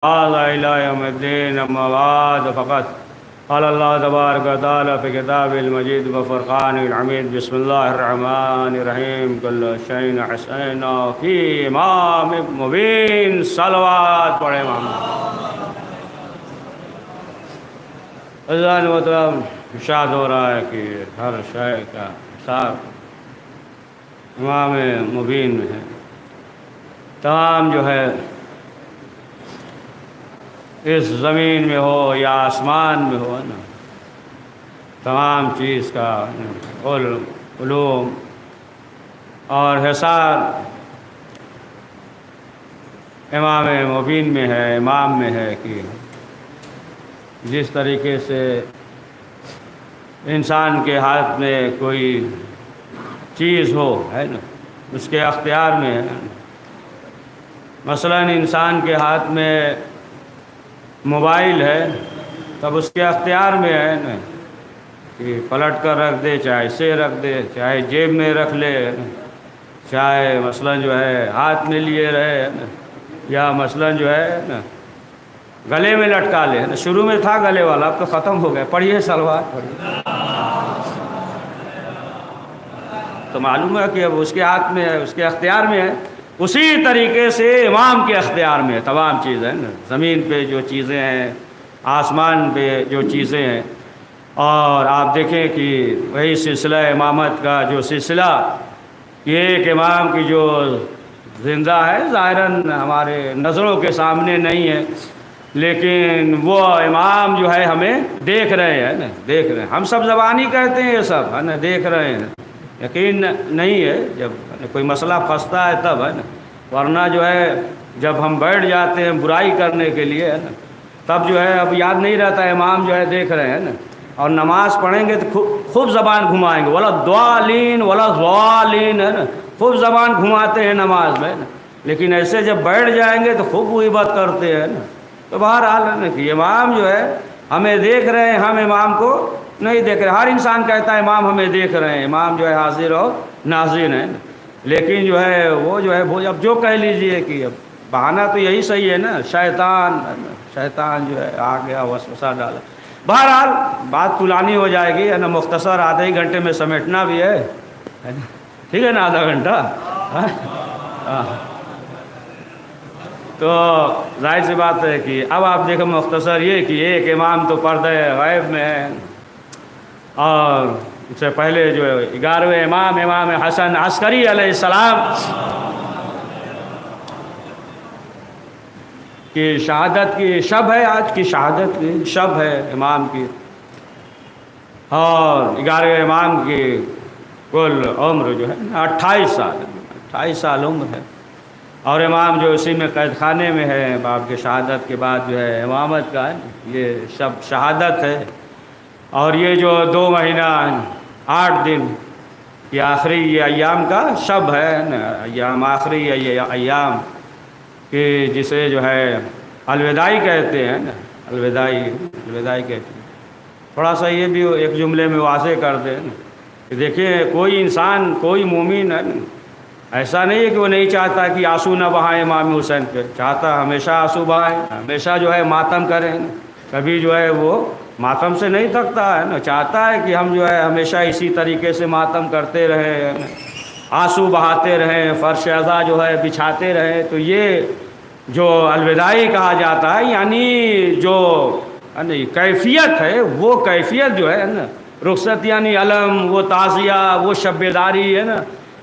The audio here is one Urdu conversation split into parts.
هذا إلى يوم الدين. أما بعد فقط قال الله تبارك وتعالى في كتابه المجيد وفرقانه الحميد: بسم الله الرحمن الرحيم. كل شيء أحسنه في إمام مبين. صلوات پڑھیں محمد. اللہ مطلب ارشاد ہو رہا ہے کہ ہر شے کا حساب امام مبین میں ہے. تمام جو ہے اس زمین میں ہو یا آسمان میں ہو نا، تمام چیز کا علوم اور حساب امام مبین میں ہے، امام میں ہے. کہ جس طریقے سے انسان کے ہاتھ میں کوئی چیز ہو ہے نا، اس کے اختیار میں ہے. مثلاً انسان کے ہاتھ میں موبائل ہے تب اس کے اختیار میں ہے نا کہ پلٹ کر رکھ دے، چاہے اسے رکھ دے، چاہے جیب میں رکھ لے، چاہے مثلاً جو ہے ہاتھ میں لیے رہے نا، یا مثلاً جو ہے نا گلے میں لٹکا لے. شروع میں تھا گلے والا، اب تو ختم ہو گیا. پڑھیے سلوات پڑھیے. تو معلوم ہے کہ اب اس کے ہاتھ میں ہے، اس کے اختیار میں ہے. اسی طریقے سے امام کے اختیار میں تمام چیزیں نا، زمین پہ جو چیزیں ہیں، آسمان پہ جو چیزیں ہیں. اور آپ دیکھیں کہ وہی سلسلہ امامت کا جو سلسلہ، یہ ایک امام کی جو زندہ ہے، ظاہراً ہمارے نظروں کے سامنے نہیں ہے، لیکن وہ امام جو ہے ہمیں دیکھ رہے ہیں نا، دیکھ رہے ہیں. ہم سب زبانی کہتے ہیں، یہ سب ہے نا دیکھ رہے ہیں. یقین نہیں ہے جب کوئی مسئلہ پھنستا ہے تب ہے نا، ورنہ جو ہے جب ہم بیٹھ جاتے ہیں برائی کرنے کے لیے ہے نا، تب جو ہے اب یاد نہیں رہتا ہے امام جو ہے دیکھ رہے ہیں نا. اور نماز پڑھیں گے تو خوب زبان گھمائیں گے، ولا ضالین ولا ضالین ہے نا، خوب زبان گھماتے ہیں نماز میں نا. لیکن ایسے جب بیٹھ جائیں گے تو خوب غیبت کرتے ہیں نا. تو بہرحال ہے نا کہ امام جو ہے ہمیں دیکھ رہے ہیں، ہم امام کو نہیں دیکھ رہے. ہر انسان کہتا ہے امام ہمیں دیکھ رہے ہیں، امام جو ہے حاضر اور ناظر ہیں. لیکن جو ہے وہ اب جو کہہ لیجئے کہ اب بہانہ تو یہی صحیح ہے نا، شیطان جو ہے آ گیا وسوسہ ڈالا. بہرحال بات طولانی ہو جائے گی ہے نا، مختصر آدھے ہی گھنٹے میں سمیٹنا بھی ہے نا. ٹھیک ہے نا، آدھا گھنٹہ. تو ظاہر سی بات ہے کہ اب آپ دیکھیں مختصر یہ کہ ایک امام تو پردہ غیب میں ہے، اور اس سے پہلے جو 11ویں امام حسن عسکری علیہ السلام کی شہادت کی شب ہے. آج کی شہادت کی شب ہے امام کی، اور 11ویں امام کی کل عمر جو ہے 28 سال عمر ہے. اور امام جو اسی میں قید خانے میں ہے، باپ کے شہادت کے بعد جو ہے امامت کا ہے، یہ شب شہادت ہے. اور یہ جو 2 مہینہ 8 دن یہ آخری یہ ایام کا شب ہے نا، ایام آخری یہ ایام کہ جسے جو ہے الوداعی کہتے ہیں نا، الوداعی کہتے ہیں. تھوڑا سا یہ بھی ایک جملے میں واضح کر دیں نا کہ دیکھیں کوئی انسان، کوئی مومن ہے نا، ایسا نہیں ہے کہ وہ نہیں چاہتا کہ آنسو نہ بہائے امام حسین پہ، چاہتا ہمیشہ آنسو بہائے، ہمیشہ جو ہے ماتم کریں. کبھی جو ہے وہ ماتم سے نہیں تھکتا ہے نا، چاہتا ہے کہ ہم جو ہے ہمیشہ اسی طریقے سے ماتم کرتے رہیں، آنسو بہاتے رہیں، فرش عزا جو ہے بچھاتے رہیں. تو یہ جو الوداعی کہا جاتا ہے، یعنی جو کیفیت ہے، وہ کیفیت جو ہے نا، رخصت یعنی علم، وہ تعزیہ، وہ شب بیداری ہے نا،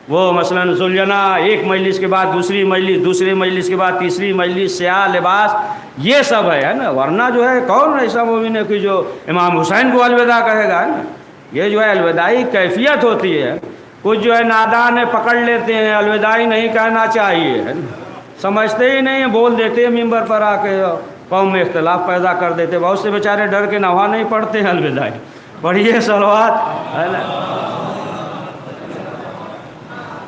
وہ مثلاً ذوالجنا، ایک مجلس کے بعد دوسری مجلس، دوسری مجلس کے بعد تیسری مجلس، سیاہ لباس، یہ سب ہے نا. ورنہ جو ہے کون ایسا مومن ہے کہ جو امام حسین کو الوداع کہے گا ہے نا. یہ جو ہے الوداعی کیفیت ہوتی ہے. کچھ جو ہے نادان پکڑ لیتے ہیں الوداعی نہیں کہنا چاہیے ہے نا، سمجھتے ہی نہیں ہیں، بول دیتے ہیں ممبر پر آ کے، قوم میں اختلاف پیدا کر دیتے. بہت سے بیچارے ڈر کے نوا نہیں پڑھتے ہیں الوداعی. پڑھیے صلوات ہے نا.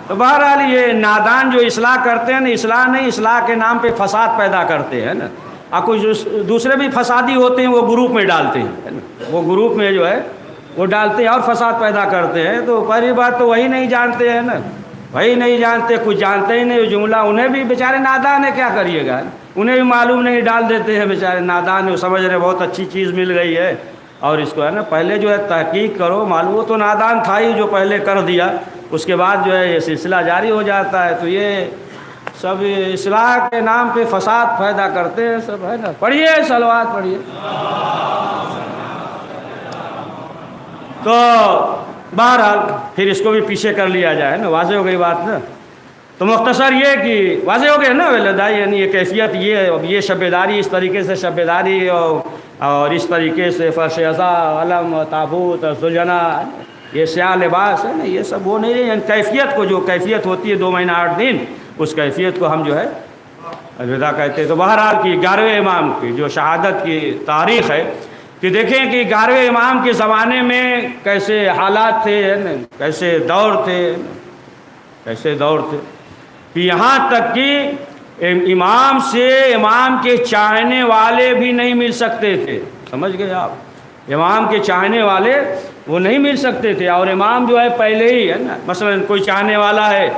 تو بہرحال یہ نادان جو اصلاح کرتے ہیں نا، اصلاح نہیں، اصلاح کے نام پہ فساد پیدا کرتے ہیں نا. اور کچھ دوسرے بھی فسادی ہوتے ہیں، وہ گروپ میں ڈالتے ہیں، وہ گروپ میں جو ہے وہ ڈالتے ہیں اور فساد پیدا کرتے ہیں. تو پہلی بات تو وہی نہیں جانتے ہیں نا، وہی نہیں جانتے، کچھ جانتے ہی نہیں. جملہ انہیں بھی بیچارے نادان ہے، کیا کریے گا. انہیں بھی معلوم نہیں، ڈال دیتے ہیں بیچارے نادان، وہ سمجھ رہے بہت اچھی چیز مل گئی ہے اور اس کو ہے نا پہلے جو ہے تحقیق کرو، معلوم وہ تو نادان تھا ہی جو پہلے کر دیا، اس کے بعد جو ہے یہ سلسلہ جاری ہو جاتا ہے۔ تو یہ سب اصلاح کے نام پہ فساد پیدا کرتے ہیں سب، ہے نا۔ پڑھیے صلوات پڑھیے۔ تو بہرحال پھر اس کو بھی پیچھے کر لیا جائے نا، واضح ہو گئی بات نا۔ تو مختصر یہ کہ واضح ہو گیا نا ولدائی، یعنی یہ کیفیت، یہ شب داری، اس طریقے سے شب داری اور اس طریقے سے فرش عزا، علم، تابوت، زلجنا، یہ سیاہ لباس ہے نا، یہ سب وہ نہیں ہے، یعنی کیفیت کو، جو کیفیت ہوتی ہے 2 مہینہ 8 دن، اس کیفیت کو ہم جو ہے الوداع کہتے ہیں۔ تو بہرحال کی 11ویں امام کی جو شہادت کی تاریخ ہے کہ دیکھیں کہ 11ویں امام کے زمانے میں کیسے حالات تھے، کیسے دور تھے، کیسے دور تھے کہ یہاں تک کہ امام سے امام کے چاہنے والے بھی نہیں مل سکتے تھے، سمجھ گئے آپ؟ امام کے چاہنے والے وہ نہیں مل سکتے تھے، اور امام جو ہے پہلے ہی ہے نا، مثلا کوئی چاہنے والا ہے،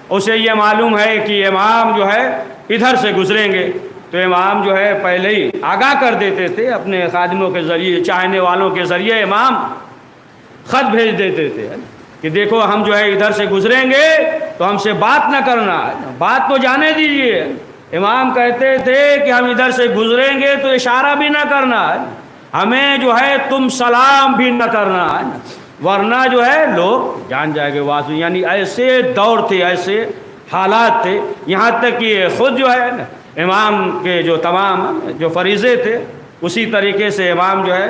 اسے یہ معلوم ہے کہ امام جو ہے ادھر سے گزریں گے، تو امام جو ہے پہلے ہی آگاہ کر دیتے تھے اپنے خادموں کے ذریعے، چاہنے والوں کے ذریعے امام خط بھیج دیتے تھے کہ دیکھو ہم جو ہے ادھر سے گزریں گے تو ہم سے بات نہ کرنا، بات تو جانے دیجئے۔ امام کہتے تھے کہ ہم ادھر سے گزریں گے تو اشارہ بھی نہ کرنا، ہمیں جو ہے تم سلام بھی نہ کرنا، ورنہ جو ہے لوگ جان جائے گے واضح۔ یعنی ایسے دور تھے، ایسے حالات تھے، یہاں تک کہ خود جو ہے امام کے جو تمام جو فریضے تھے اسی طریقے سے امام جو ہے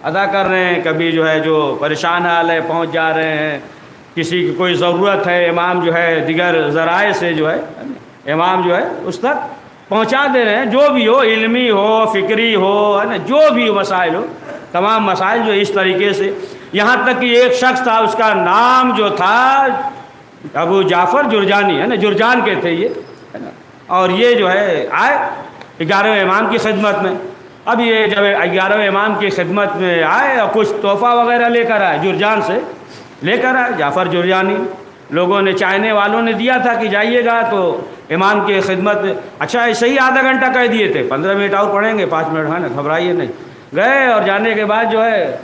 ادا کر رہے ہیں۔ کبھی جو ہے جو پریشان حال ہے پہنچ جا رہے ہیں، کسی کی کوئی ضرورت ہے، امام جو ہے دیگر ذرائع سے جو ہے امام جو ہے اس تک پہنچا دے رہے ہیں، جو بھی ہو، علمی ہو، فکری ہو، ہے نا، جو بھی مسائل ہو، تمام مسائل جو اس طریقے سے۔ یہاں تک کہ ایک شخص تھا، اس کا نام جو تھا ابو جعفر جرجانی، ہے نا، جرجان کے تھے یہ، ہے نا، اور یہ جو ہے آئے 11ویں امام کی خدمت میں۔ اب یہ جب 11ویں امام کی خدمت میں آئے اور کچھ تحفہ وغیرہ لے کر آئے، جرجان سے لے کر آئے، جعفر جرجانی، لوگوں نے، چاہنے والوں نے دیا تھا کہ جائیے گا تو امام کی خدمت میں۔ اچھا ایسے ہی آدھا گھنٹہ کہہ دیے تھے، 15 منٹ اور پڑھیں گے، 5 منٹ، ہے نا، گھبرائیے نہیں۔ گئے اور جانے کے بعد جو ہے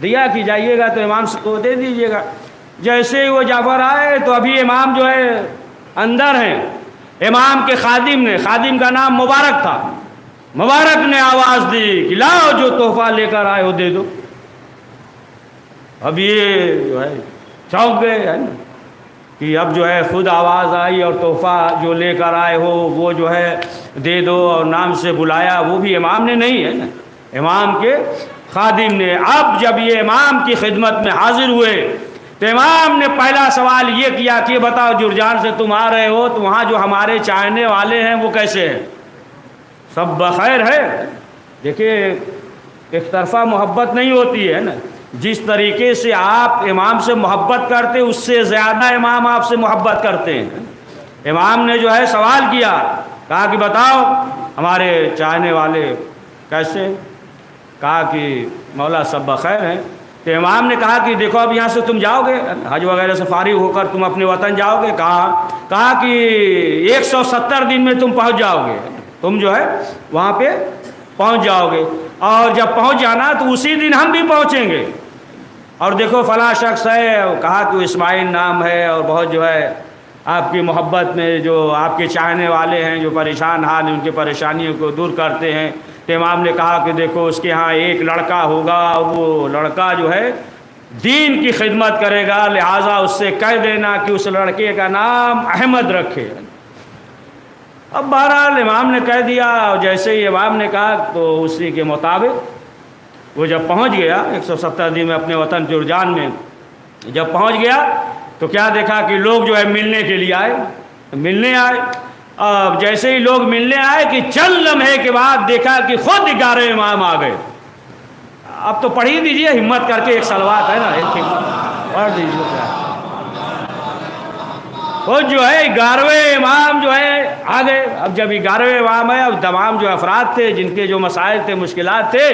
دیا کہ جائیے گا تو امام کو دے دیجیے گا۔ جیسے ہی وہ جعفر آئے تو ابھی امام جو ہے اندر ہیں، امام کے خادم کا نام مبارک تھا، مبارک نے آواز دی کہ لاؤ جو تحفہ لے کر آئے ہو دے دو۔ اب یہ جو ہے چونک گئے، ہے نا، کہ اب جو ہے خود آواز آئی اور تحفہ جو لے کر آئے ہو وہ جو ہے دے دو، اور نام سے بلایا، وہ بھی امام نے نہیں، ہے نا، امام کے خادم نے۔ اب جب یہ امام کی خدمت میں حاضر ہوئے تو امام نے پہلا سوال یہ کیا کہ بتاؤ جرجان سے تم آ رہے ہو تو وہاں جو ہمارے چاہنے والے ہیں وہ کیسے ہیں، سب بخیر ہے؟ دیکھیے ایک طرفہ محبت نہیں ہوتی ہے نا، جس طریقے سے آپ امام سے محبت کرتے اس سے زیادہ امام آپ سے محبت کرتے ہیں۔ امام نے جو ہے سوال کیا، کہا کہ بتاؤ ہمارے چاہنے والے کیسے؟ کہا کہ مولا سب بخیر ہیں۔ تو امام نے کہا کہ دیکھو اب یہاں سے تم جاؤ گے، حج وغیرہ سے فارغ ہو کر تم اپنے وطن جاؤ گے، کہا کہ 170 دن میں تم پہنچ جاؤ گے، تم جو ہے وہاں پہ پہنچ جاؤ گے، اور جب پہنچ جانا تو اسی دن ہم بھی پہنچیں گے، اور دیکھو فلاں شخص ہے، کہا کہ اسماعیل نام ہے، اور بہت جو ہے آپ کی محبت میں جو آپ کے چاہنے والے ہیں، جو پریشان حال ہیں ان کی پریشانیوں کو دور کرتے ہیں۔ تو امام نے کہا کہ دیکھو اس کے ہاں ایک لڑکا ہوگا، وہ لڑکا جو ہے دین کی خدمت کرے گا، لہٰذا اس سے کہہ دینا کہ اس لڑکے کا نام احمد رکھے۔ اب بہرحال امام نے کہہ دیا، جیسے ہی امام نے کہا تو اسی کے مطابق وہ جب پہنچ گیا 170 دن میں اپنے وطن جرجان میں جب پہنچ گیا تو کیا دیکھا کہ لوگ جو ہے ملنے کے لیے آئے، ملنے آئے۔ اب جیسے ہی لوگ ملنے آئے کہ چند لمحے کے بعد دیکھا کہ خود 11 امام آ گئے۔ اب تو پڑھ ہی دیجیے ہمت کر کے، ایک صلوات ہے نا، ایک پڑھ دیجیے۔ خود جو ہے 11ویں امام جو ہے آ گئے۔ اب جب 11ویں امام ہے، اب تمام جو افراد تھے جن کے جو مسائل تھے، مشکلات تھے،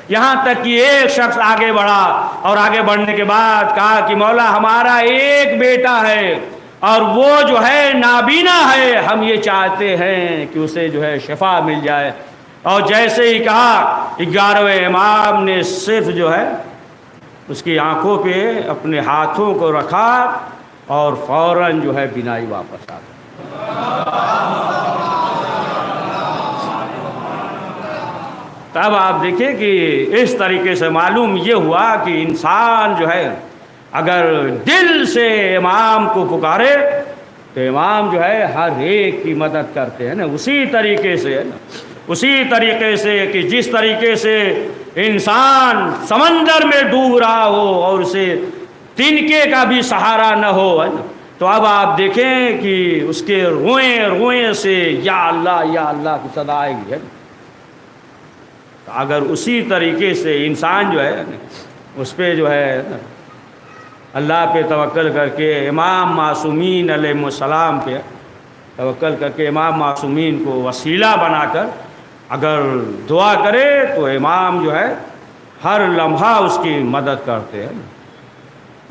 یہاں تک کہ ایک شخص آگے بڑھا، اور آگے بڑھنے کے بعد کہا کہ مولا ہمارا ایک بیٹا ہے، اور وہ جو ہے نابینا ہے، ہم یہ چاہتے ہیں کہ اسے جو ہے شفا مل جائے۔ اور جیسے ہی کہا 11ویں امام نے صرف جو ہے اس کی آنکھوں پہ اپنے ہاتھوں کو رکھا اور فوراً جو ہے بینائی واپس آ گئی۔ تب آپ دیکھیں کہ اس طریقے سے معلوم یہ ہوا کہ انسان جو ہے اگر دل سے امام کو پکارے تو امام جو ہے ہر ایک کی مدد کرتے ہیں نا، اسی طریقے سے ہے نا، اسی طریقے سے کہ جس طریقے سے انسان سمندر میں ڈوب رہا ہو اور اسے تنکے کا بھی سہارا نہ ہو، ہے نا، تو اب آپ دیکھیں کہ اس کے روئیں روئیں سے یا اللہ کی صدا آئے گی، ہے نا۔ اگر اسی طریقے سے انسان جو ہے اس پہ جو ہے اللہ پہ توکل کر کے، امام معصومین علیہ السلام پہ توکل کر کے امام معصومین کو وسیلہ بنا کر اگر دعا کرے تو امام جو ہے ہر لمحہ اس کی مدد کرتے ہیں،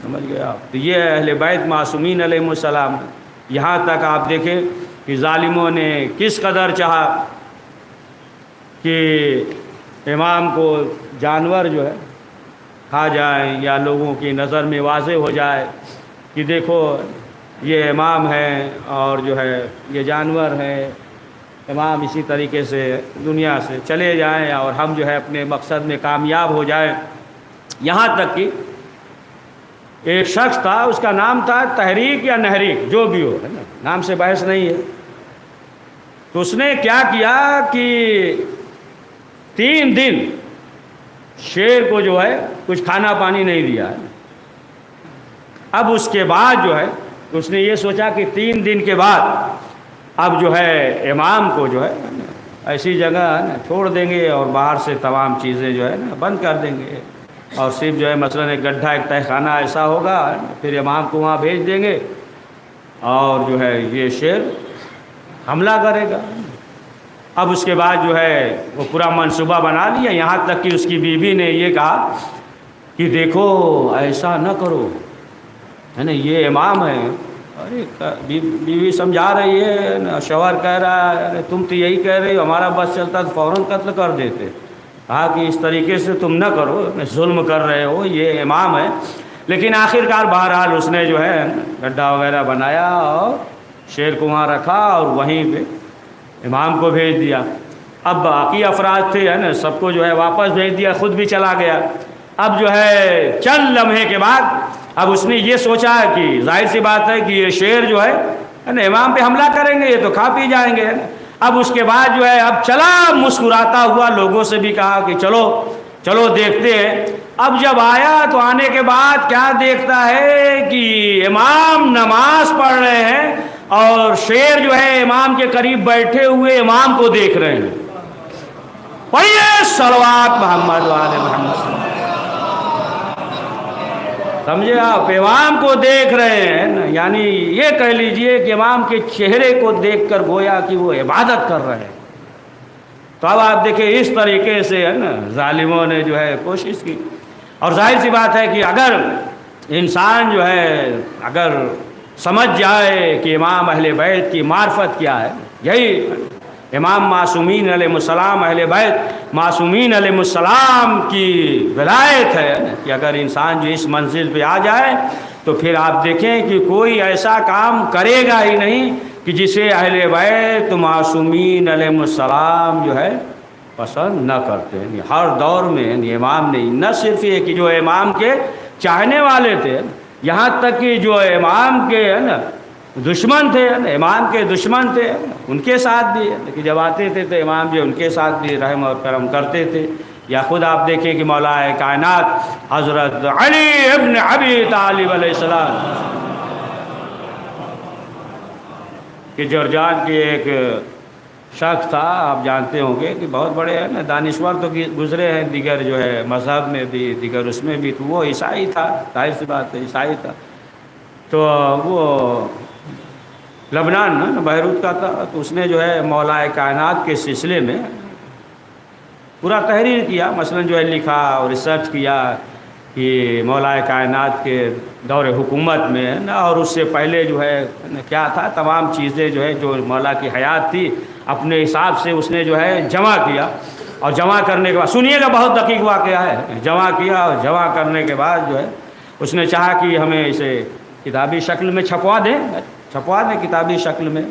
سمجھ گئے آپ۔ تو یہ اہل بیت معصومین علیہ السلام، یہاں تک آپ دیکھیں کہ ظالموں نے کس قدر چاہا کہ امام کو جانور جو ہے کھا جائیں یا لوگوں کی نظر میں واضح ہو جائے کہ دیکھو یہ امام ہے اور جو ہے یہ جانور ہے، امام اسی طریقے سے دنیا سے چلے جائیں اور ہم جو ہے اپنے مقصد میں کامیاب ہو جائیں۔ یہاں تک کہ ایک شخص تھا، اس کا نام تھا تحریک یا نحریک، جو بھی ہو، ہے نا، نام سے بحث نہیں ہے۔ تو اس نے کیا کیا کہ 3 دن شیر کو جو ہے کچھ کھانا پانی نہیں دیا۔ اب اس کے بعد جو ہے اس نے یہ سوچا کہ 3 دن کے بعد اب جو ہے امام کو جو ہے ایسی جگہ چھوڑ دیں گے اور باہر سے تمام چیزیں جو ہے نا بند کر دیں گے، اور صرف جو ہے مثلاً ایک گڈھا، ایک تہہ خانہ ایسا ہوگا، پھر امام کو وہاں بھیج دیں گے اور جو ہے یہ شیر حملہ کرے گا۔ اب اس کے بعد جو ہے وہ پورا منصوبہ بنا لیا، یہاں تک کہ اس کی بیوی نے یہ کہا کہ دیکھو ایسا نہ کرو، ہے نا، یہ امام ہے۔ ارے بیوی سمجھا رہی ہے، شوہر کہہ رہا ہے تم تو یہی کہہ رہی ہو، ہمارا بس چلتا تو فوراً قتل کر دیتے۔ کہا کہ اس طریقے سے تم نہ کرو، ظلم کر رہے ہو، یہ امام ہے۔ لیکن آخرکار بہرحال اس نے جو ہے گڈھا وغیرہ بنایا اور شیر کو وہاں رکھا اور وہیں پہ امام کو بھیج دیا۔ اب باقی افراد تھے، ہے نا، سب کو جو ہے واپس بھیج دیا، خود بھی چلا گیا۔ اب جو ہے چند لمحے کے بعد اب اس نے یہ سوچا کہ ظاہر سی بات ہے کہ یہ شیر جو ہے نا امام پہ حملہ کریں گے، یہ تو کھا پی جائیں گے۔ اب اس کے بعد جو ہے اب چلا مسکراتا ہوا، لوگوں سے بھی کہا کہ چلو چلو دیکھتے ہیں۔ اب جب آیا تو آنے کے بعد کیا دیکھتا ہے کہ امام نماز پڑھ رہے ہیں اور شیر جو ہے امام کے قریب بیٹھے ہوئے امام کو دیکھ رہے ہیں۔ پڑھیے صلوات محمد وعلی محمد۔ سمجھے آپ، امام کو دیکھ رہے ہیں، یعنی یہ کہہ لیجئے کہ امام کے چہرے کو دیکھ کر گویا کہ وہ عبادت کر رہے ہیں۔ تو اب آپ دیکھیں اس طریقے سے ہے نا ظالموں نے جو ہے کوشش کی، اور ظاہر سی بات ہے کہ اگر انسان جو ہے اگر سمجھ جائے کہ امام اہل بیت کی معرفت کیا ہے، یہی امام معصومین علیہ السلام، اہل بیت معصومین علیہ السلام کی ولایت ہے کہ اگر انسان جو اس منزل پہ آ جائے تو پھر آپ دیکھیں کہ کوئی ایسا کام کرے گا ہی نہیں کہ جسے اہل بیت معصومین علیہ السلام جو ہے پسند نہ کرتے ہیں۔ ہر دور میں امام نے نہ صرف یہ کہ جو امام کے چاہنے والے تھے، یہاں تک کہ جو امام کے ہے نا دشمن تھے، امام کے دشمن تھے، ان کے ساتھ بھی لیکن جب آتے تھے تو امام جو ان کے ساتھ بھی رحم اور کرم کرتے تھے۔ یا خود آپ دیکھیں کہ مولا کائنات حضرت علی ابن ابی طالب علیہ السلام کہ جرجان کے ایک شخص تھا، آپ جانتے ہوں گے کہ بہت بڑے ہیں نا دانشور تو گزرے ہیں دیگر جو ہے مذہب میں بھی، دیگر اس میں بھی، تو وہ عیسائی تھا، ظاہر سی بات ہے عیسائی تھا۔ تو وہ لبنان نا بیروت کا تھا، تو اس نے جو ہے مولا کائنات کے سلسلے میں پورا تحریر کیا، مثلا جو ہے لکھا اور ریسرچ کیا کہ مولا کائنات کے دور حکومت میں ہے نا، اور اس سے پہلے جو ہے کیا تھا، تمام چیزیں جو ہے جو مولا کی حیات تھی اپنے حساب سے اس نے جو ہے جمع کیا، اور جمع کرنے کے بعد سنیے گا، بہت دقیق واقعہ ہے، جمع کیا اور جمع کرنے کے بعد جو ہے اس نے چاہا کہ ہمیں اسے کتابی شکل میں چھپوا دیں کتابی شکل میں۔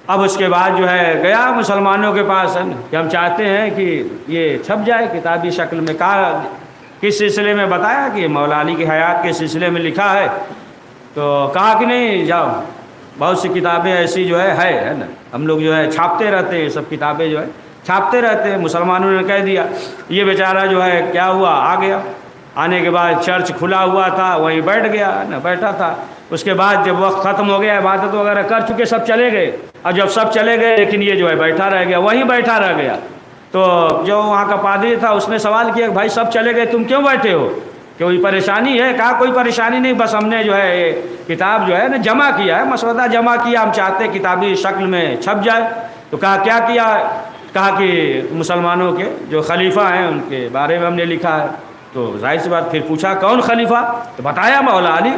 اب اس کے بعد جو ہے گیا مسلمانوں کے پاس ہے کہ ہم چاہتے ہیں کہ یہ چھپ جائے کتابی شکل میں۔ کہا کس سلسلے میں؟ بتایا کہ مولا علی کی حیات کے سلسلے میں لکھا ہے۔ تو کہا کہ نہیں، جاؤ، بہت سی کتابیں ایسی جو ہے نا، ہم لوگ جو ہے چھاپتے رہتے ہیں، سب کتابیں جو ہے چھاپتے رہتے ہیں۔ مسلمانوں نے کہہ دیا، یہ بیچارہ جو ہے کیا ہوا، آ گیا۔ آنے کے بعد چرچ کھلا ہوا تھا، وہیں بیٹھ گیا نا، بیٹھا تھا۔ اس کے بعد جب وقت ختم ہو گیا، عبادت وغیرہ کر چکے، سب چلے گئے، اور جب سب چلے گئے لیکن یہ جو ہے بیٹھا رہ گیا، وہیں بیٹھا رہ گیا۔ تو جو وہاں کا پادری تھا اس نے سوال کیا کہ بھائی سب چلے گئے، تم کیوں بیٹھے ہو، کوئی پریشانی ہے؟ کہا کوئی پریشانی نہیں، بس ہم نے جو ہے یہ کتاب جو ہے نا جمع کیا ہے، مسودہ جمع کیا، ہم چاہتے ہیں کتابی شکل میں چھپ جائے۔ تو کہا کیا کیا؟ کہا کہ مسلمانوں کے جو خلیفہ ہیں ان کے بارے میں ہم نے لکھا ہے۔ تو ظاہر سی بات، پھر پوچھا کون خلیفہ؟ تو بتایا مولا علی۔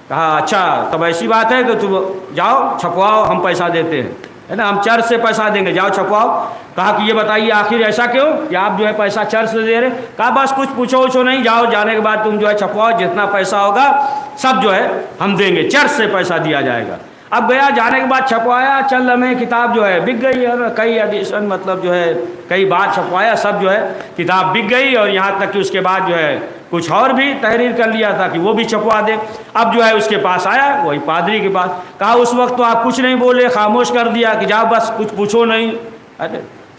کہا اچھا تب ایسی بات ہے تو تم جاؤ چھپواؤ، ہم پیسہ دیتے ہیں، ہے نا، ہم چرچ سے پیسہ دیں گے، جاؤ چھپواؤ۔ کہا کہ یہ بتائیے آخر ایسا کیوں کہ آپ جو ہے پیسہ چرچ سے دے رہے؟ کہا بس کچھ پوچھو نہیں، جاؤ، جانے کے بعد تم جو ہے چھپواؤ، جتنا پیسہ ہوگا سب جو ہے ہم دیں گے، چرچ سے پیسہ دیا جائے گا۔ اب گیا، جانے کے بعد چھپوایا، چند لمحے کتاب جو ہے بک گئی ہے نا، کئی ایڈیشن مطلب جو ہے کئی بار چھپوایا، سب جو ہے کتاب بک گئی، اور یہاں تک کہ اس کے بعد جو ہے کچھ اور بھی تحریر کر لیا تھا کہ وہ بھی چھپوا دے۔ اب جو ہے اس کے پاس آیا، وہی پادری کے پاس، کہا اس وقت تو آپ کچھ نہیں بولے، خاموش کر دیا کہ جاؤ بس کچھ پوچھو نہیں،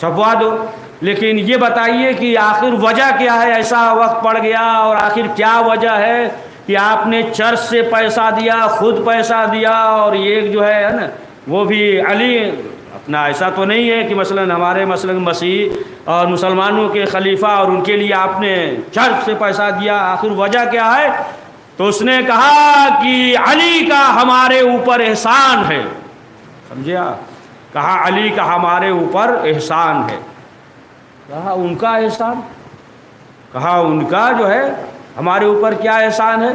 چھپوا دو، لیکن یہ بتائیے کہ آخر وجہ کیا ہے، ایسا وقت پڑ گیا، اور آخر کیا وجہ ہے کہ آپ نے چرچ سے پیسہ دیا، خود پیسہ دیا، اور ایک جو ہے نا وہ بھی علی اپنا، ایسا تو نہیں ہے کہ مثلا ہمارے مثلا مسیح اور مسلمانوں کے خلیفہ اور ان کے لیے آپ نے چرچ سے پیسہ دیا، آخر وجہ کیا ہے؟ تو اس نے کہا کہ علی کا ہمارے اوپر احسان ہے، سمجھے آپ؟ کہا علی کا ہمارے اوپر احسان ہے۔ کہا ان کا احسان؟ کہا ان کا جو ہے ہمارے اوپر کیا احسان ہے؟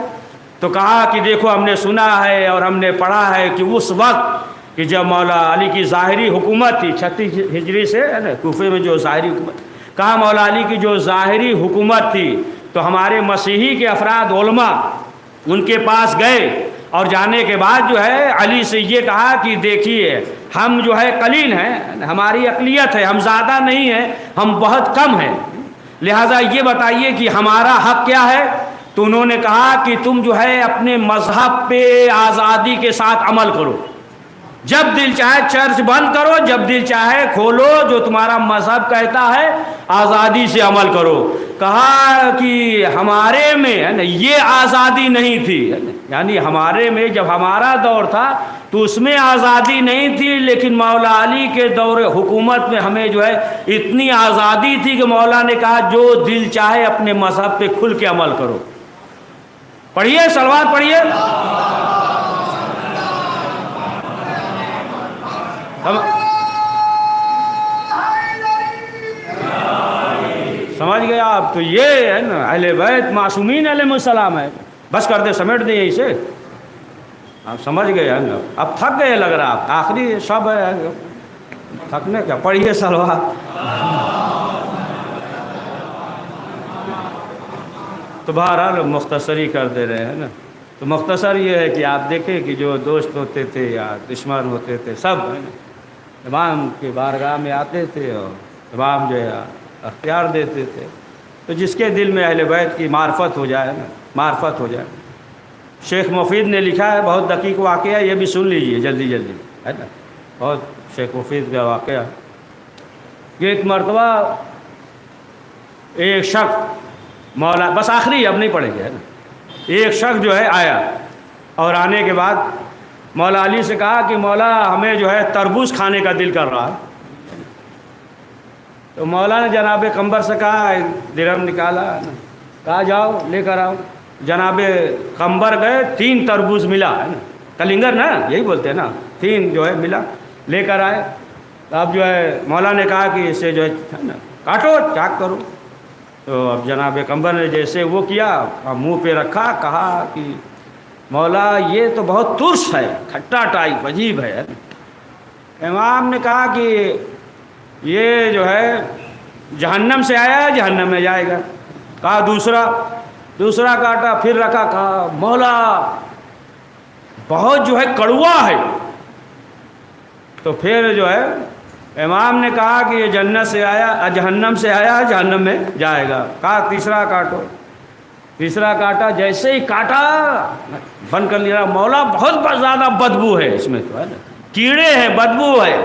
تو کہا کہ دیکھو ہم نے سنا ہے اور ہم نے پڑھا ہے کہ اس وقت کہ جب مولا علی کی ظاہری حکومت تھی 36 ہجری سے ہے نا، کوفے میں جو ظاہری حکومت، کہا مولا علی کی جو ظاہری حکومت تھی تو ہمارے مسیحی کے افراد علماء ان کے پاس گئے، اور جانے کے بعد جو ہے علی سے یہ کہا کہ دیکھیے ہم جو ہے قلیل ہیں، ہماری اقلیت ہے، ہم زیادہ نہیں ہیں، ہم بہت کم ہیں، لہٰذا یہ بتائیے کہ ہمارا حق کیا ہے؟ تو انہوں نے کہا کہ تم جو ہے اپنے مذہب پہ آزادی کے ساتھ عمل کرو، جب دل چاہے چرچ بند کرو، جب دل چاہے کھولو، جو تمہارا مذہب کہتا ہے آزادی سے عمل کرو۔ کہا کہ ہمارے میں ہے نا یہ آزادی نہیں تھی، یعنی ہمارے میں جب ہمارا دور تھا تو اس میں آزادی نہیں تھی، لیکن مولا علی کے دور حکومت میں ہمیں جو ہے اتنی آزادی تھی کہ مولا نے کہا جو دل چاہے اپنے مذہب پہ کھل کے عمل کرو۔ پڑھیے صلوات پڑھیے۔ سمجھ گئے آپ؟ تو یہ ہے نا اہل بیت معصومین علیہ السلام ہے۔ بس کر دے، سمیٹ دیں اسے، آپ سمجھ گئے ہیں نا؟ اب تھک گئے لگ رہا، آپ آخری شب ہے، تھکنے کیا، پڑھیے صلوات۔ تو بہرحال مختصری کر دے رہے ہیں نا، تو مختصر یہ ہے کہ آپ دیکھیں کہ جو دوست ہوتے تھے یا دشمن ہوتے تھے سب ہے نا امام کی بارگاہ میں آتے تھے، اور امام جو ہے اختیار دیتے تھے۔ تو جس کے دل میں اہل بیت کی معرفت ہو جائے نا، معرفت ہو جائے۔ شیخ مفید نے لکھا ہے، بہت دقیق واقعہ، یہ بھی سن لیجئے جلدی جلدی، ہے نا، بہت شیخ مفید کا واقعہ۔ ایک مرتبہ ایک شخص مولا، بس آخری اب نہیں پڑھیں گے، ہے نا، ایک شخص جو ہے آیا، اور آنے کے بعد مولا علی سے کہا کہ مولا ہمیں جو ہے تربوز کھانے کا دل کر رہا ہے۔ تو مولا نے جناب قمبر سے کہا، درہم نکالا، کہا جاؤ لے کر آؤ۔ جناب قمبر گئے، 3 تربوز ملا، ہے نا، کلنگر نا یہی بولتے ہیں نا، 3 جو ہے ملا، لے کر آئے۔ اب جو ہے مولا نے کہا کہ اسے جو ہے نا کاٹو، چاک کرو۔ تو اب جناب پیغمبر نے جیسے وہ کیا، منہ پہ رکھا، کہا کہ مولا یہ تو بہت ترش ہے، کھٹا ٹائپ عجیب ہے۔ امام نے کہا کہ یہ جو ہے جہنم سے آیا ہے، جہنم میں جائے گا۔ کہا دوسرا کاٹا، پھر رکھا، کہا مولا بہت جو ہے کڑوا ہے۔ تو پھر جو ہے امام نے کہا کہ یہ جنت سے آیا، جہنم سے آیا ہے، جہنم میں جائے گا۔ کہا تیسرا کاٹو، تیسرا کاٹا، جیسے ہی کاٹا بند کر لیا، مولا بہت زیادہ بدبو ہے اس میں، تو ہے نا کیڑے ہیں، بدبو ہے۔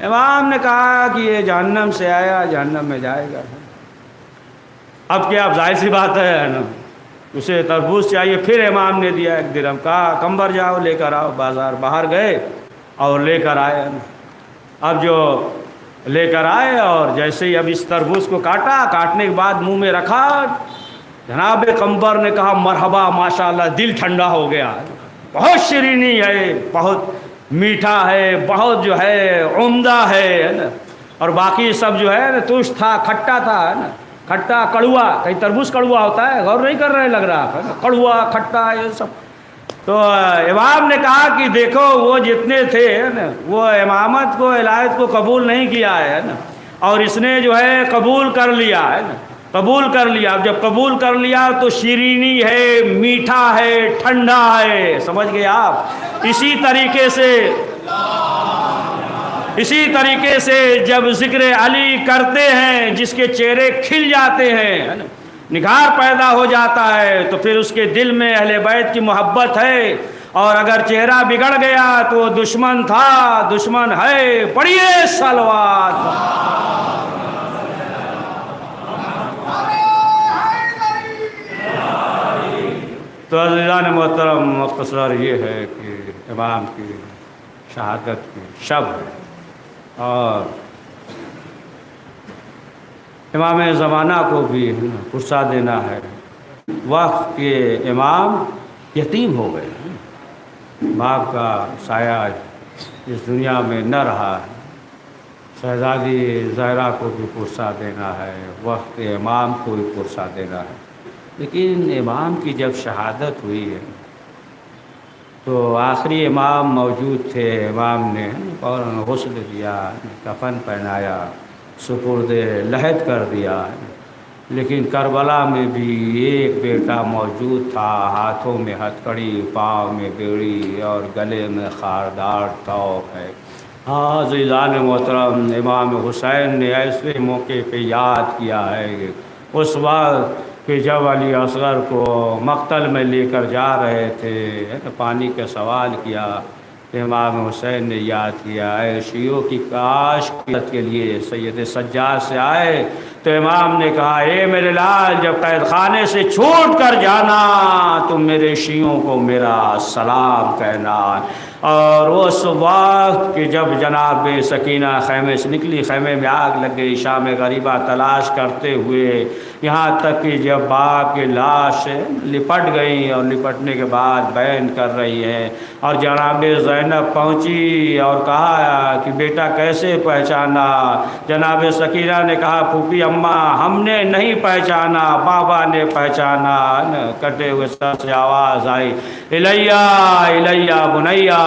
امام نے کہا کہ یہ جہنم سے آیا، جہنم میں جائے گا۔ اب کیا، اب ظاہر سی بات ہے نا، اسے تربوز چاہیے۔ پھر امام نے دیا 1 درہم، کہا کمبر جاؤ لے کر آؤ، بازار باہر گئے اور لے کر آئے۔ اب جو لے کر آئے اور جیسے ہی اب اس تربوز کو کاٹا، کاٹنے کے بعد منہ میں رکھا، جناب قمبر نے کہا مرحبا، ماشاءاللہ، دل ٹھنڈا ہو گیا، بہت شیرینی ہے، بہت میٹھا ہے، بہت جو ہے عمدہ ہے نا۔ اور باقی سب جو ہے نا ترش تھا، کھٹا تھا، ہے نا، کھٹا کڑوا، کہیں تربوز کڑوا ہوتا ہے، غور نہیں کر رہے لگ رہا ہے نا، کڑوا کھٹا یہ سب۔ تو امام نے کہا کہ دیکھو وہ جتنے تھے نا، وہ امامت کو، ولایت کو قبول نہیں کیا ہے نا، اور اس نے جو ہے قبول کر لیا ہے نا، قبول کر لیا۔ اب جب قبول کر لیا تو شیرینی ہے، میٹھا ہے، ٹھنڈا ہے، سمجھ گئے آپ۔ اسی طریقے سے جب ذکر علی کرتے ہیں، جس کے چہرے کھل جاتے ہیں، نگار پیدا ہو جاتا ہے، تو پھر اس کے دل میں اہل بیت کی محبت ہے۔ اور اگر چہرہ بگڑ گیا تو وہ دشمن تھا، دشمن ہے۔ پڑھیے صلوات۔ تو عزیزان محترم، مختصر یہ ہے کہ امام کی شہادت کی شب ہے، اور امام زمانہ کو بھی پرسہ دینا ہے۔ وقت کے امام یتیم ہو گئے، باپ کا سایہ اس دنیا میں نہ رہا ہے۔ شہزادی زہرا کو بھی پرسہ دینا ہے، وقت امام کو بھی پرسہ دینا ہے۔ لیکن امام کی جب شہادت ہوئی ہے تو آخری امام موجود تھے، امام نے فوراً غسل دیا، کفن پہنایا، سپرد لحد کر دیا۔ لیکن کربلا میں بھی ایک بیٹا موجود تھا، ہاتھوں میں ہتھکڑی، پاؤں میں بیڑی اور گلے میں خاردار طوق ہے۔ عزیزان محترم، امام حسین نے ایسے موقع پہ یاد کیا ہے، اس وقت کہ جب علی اصغر کو مقتل میں لے کر جا رہے تھے، پانی کا سوال کیا، امام حسین نے یاد کیا، اے شیعوں کی کاش کے لیے سید سجاد سے آئے۔ تو امام نے کہا، اے میرے لال، جب قید خانے سے چھوٹ کر جانا تو میرے شیعوں کو میرا سلام کہنا۔ اور اس وقت کہ جب جناب سکینہ خیمے سے نکلی، خیمے میں آگ لگ گئی، شام غریبہ تلاش کرتے ہوئے، یہاں تک کہ جب باپ کی لاش لپٹ گئی اور لپٹنے کے بعد بیان کر رہی ہے، اور جناب زینب پہنچی اور کہا کہ بیٹا کیسے پہچانا؟ جناب سکینہ نے کہا، پھوپھی اماں ہم نے نہیں پہچانا، بابا نے پہچانا۔ کٹے ہوئے سر سے آواز آئی، الیہ الیہ بنیا،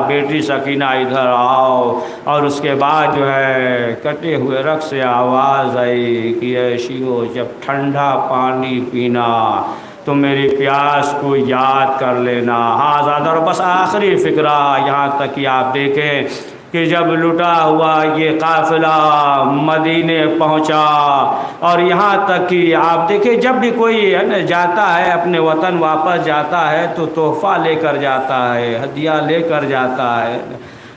بیٹی سکینہ ادھر آؤ۔ اور اس کے بعد جو ہے کٹے ہوئے رگ سے آواز آئی کہ اے شیعو، جب ٹھنڈا پانی پینا تو میری پیاس کو یاد کر لینا۔ ہاں زیادہ، اور بس آخری فقرہ یہاں تک کہ آپ دیکھیں کہ جب لٹا ہوا یہ قافلہ مدینے پہنچا، اور یہاں تک کہ آپ دیکھیں جب بھی کوئی ہے نا جاتا ہے اپنے وطن واپس جاتا ہے تو تحفہ لے کر جاتا ہے، ہدیہ لے کر جاتا ہے۔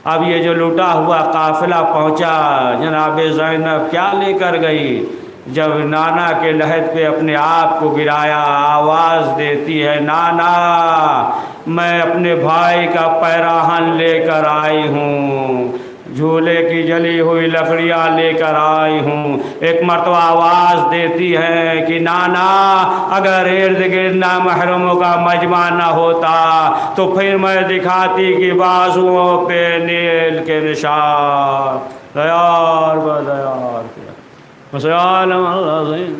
اب یہ جو لٹا ہوا قافلہ پہنچا، جناب زینب کیا لے کر گئی؟ جب نانا کے لحد پہ اپنے آپ کو گرایا، آواز دیتی ہے، نانا میں اپنے بھائی کا پیراہن لے کر آئی ہوں، جھولے کی جلی ہوئی لکڑیاں لے کر آئی ہوں۔ ایک مرتبہ آواز دیتی ہے کہ نانا اگر ارد گرد نامحرموں کا مجمع نہ ہوتا تو پھر میں دکھاتی کہ بازوؤں پہ نیل کے نشان دیار بدیار کیا۔ وسيعلم العظيم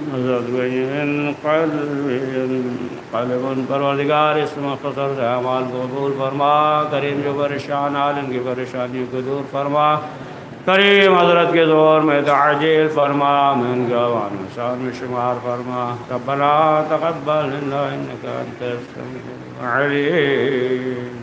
قلب پروردگار اس مختصر سے اعمال قبول فرما، کریم جو پریشان عالم کی پریشانی کو دور فرما، کریم حضرت کے دور میں تعجیل فرما، من گوان شان میں شمار فرما، ربنا تقبل منا انك انت السميع العليم.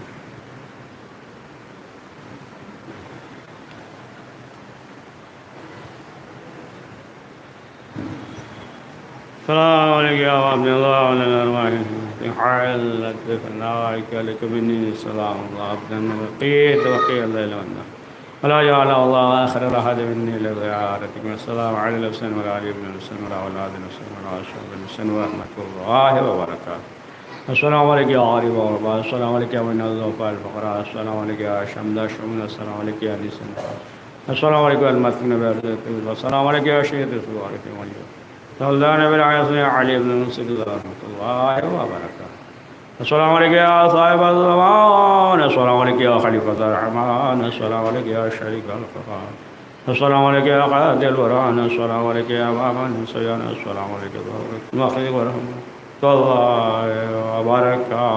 السلام علیکم یا عبد اللہ علیہ الرحمن حالت بفنائک لک منی السلام اللہ عبدن وقید وقی اللہ لنا ولا جعل اللہ آخر رحد منی لزیارتک السلام علی الحسن وعلی علی ابن الحسن وعلی اولاد الحسن وعلی شعب الحسن ورحمۃ اللہ وبرکاتہ. السلام علیکم یا عارف وربا، السلام علیکم یا من الضعفاء الفقراء، السلام علیکم یا شمد شمن، السلام علیکم یا نسن، السلام علیکم المسکن بیرزت، السلام علیکم یا شہید سوارک ولی سلطان بالعاصم علی بن نصر رحمۃ اللہ وبرکاتہ. السلام علیکم یا صاحب الزمان، السلام علیکم یا خلیفۃ الرحمن، السلام علیکم یا شریک الفقار، السلام علیکم یا قائد الوران، السلام علیکم یا امام الحسین، السلام علیکم ورحمۃ اللہ وبرکاتہ.